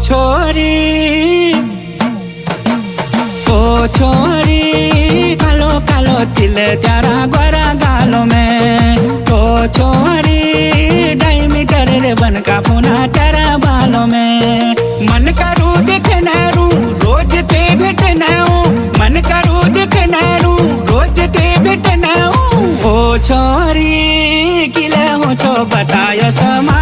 छोरी कालो कालो तिल त्यारा गोरा गालों में। ओ छोरी 2.5 मीटर रे बन का फूना तेरा बालों में। मन करूँ दिखना रू रोज ते भेटना हूँ, मन करूँ दिखना रू रोज ते भेटना हूँ। ओ छोरी किले हो छो बतायो समा